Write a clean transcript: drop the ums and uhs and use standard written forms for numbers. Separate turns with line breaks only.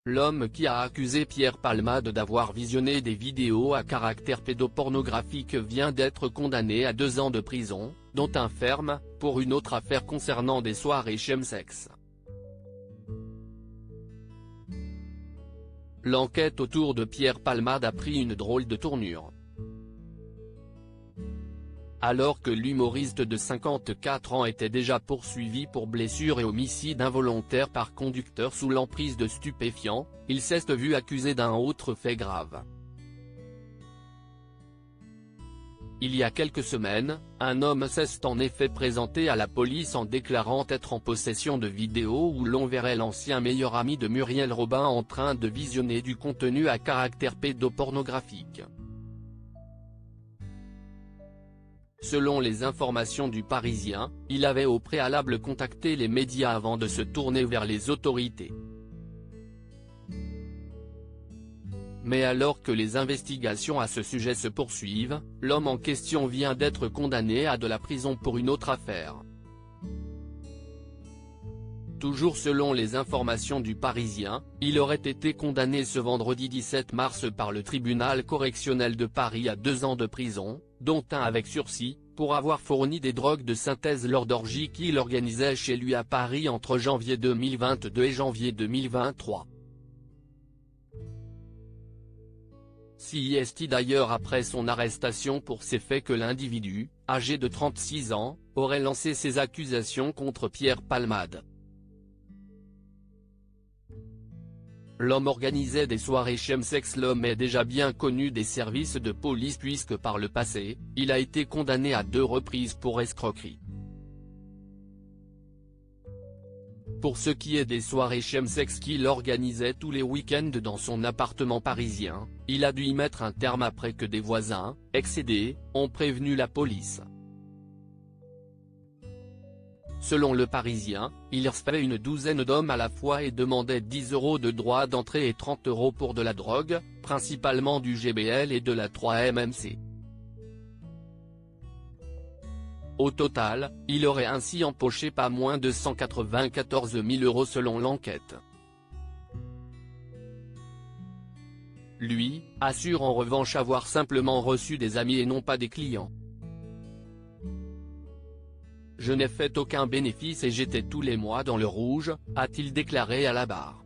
L'homme qui a accusé Pierre Palmade d'avoir visionné des vidéos à caractère pédopornographique vient d'être condamné à 2 ans de prison, dont un ferme, pour une autre affaire concernant des soirées chemsex. L'enquête autour de Pierre Palmade a pris une drôle de tournure. Alors que l'humoriste de 54 ans était déjà poursuivi pour blessure et homicide involontaire par conducteur sous l'emprise de stupéfiants, il s'est vu accusé d'un autre fait grave. Il y a quelques semaines, un homme s'est en effet présenté à la police en déclarant être en possession de vidéos où l'on verrait l'ancien meilleur ami de Muriel Robin en train de visionner du contenu à caractère pédopornographique. Selon les informations du Parisien, il avait au préalable contacté les médias avant de se tourner vers les autorités. Mais alors que les investigations à ce sujet se poursuivent, l'homme en question vient d'être condamné à de la prison pour une autre affaire. Toujours selon les informations du Parisien, il aurait été condamné ce vendredi 17 mars par le tribunal correctionnel de Paris à 2 ans de prison, dont un avec sursis, pour avoir fourni des drogues de synthèse lors d'orgies qu'il organisait chez lui à Paris entre janvier 2022 et janvier 2023. Si est d'ailleurs après son arrestation pour ces faits que l'individu, âgé de 36 ans, aurait lancé ses accusations contre Pierre Palmade. L'homme organisait des soirées chemsex. L'homme est déjà bien connu des services de police puisque par le passé, il a été condamné à 2 reprises pour escroquerie. Pour ce qui est des soirées chemsex qu'il organisait tous les week-ends dans son appartement parisien, il a dû y mettre un terme après que des voisins, excédés, ont prévenu la police. Selon le Parisien, il recevait une douzaine d'hommes à la fois et demandait 10 € de droits d'entrée et 30 € pour de la drogue, principalement du GBL et de la 3-MMC. Au total, il aurait ainsi empoché pas moins de 194 000 € selon l'enquête. Lui, assure en revanche avoir simplement reçu des amis et non pas des clients. « Je n'ai fait aucun bénéfice et j'étais tous les mois dans le rouge », a-t-il déclaré à la barre.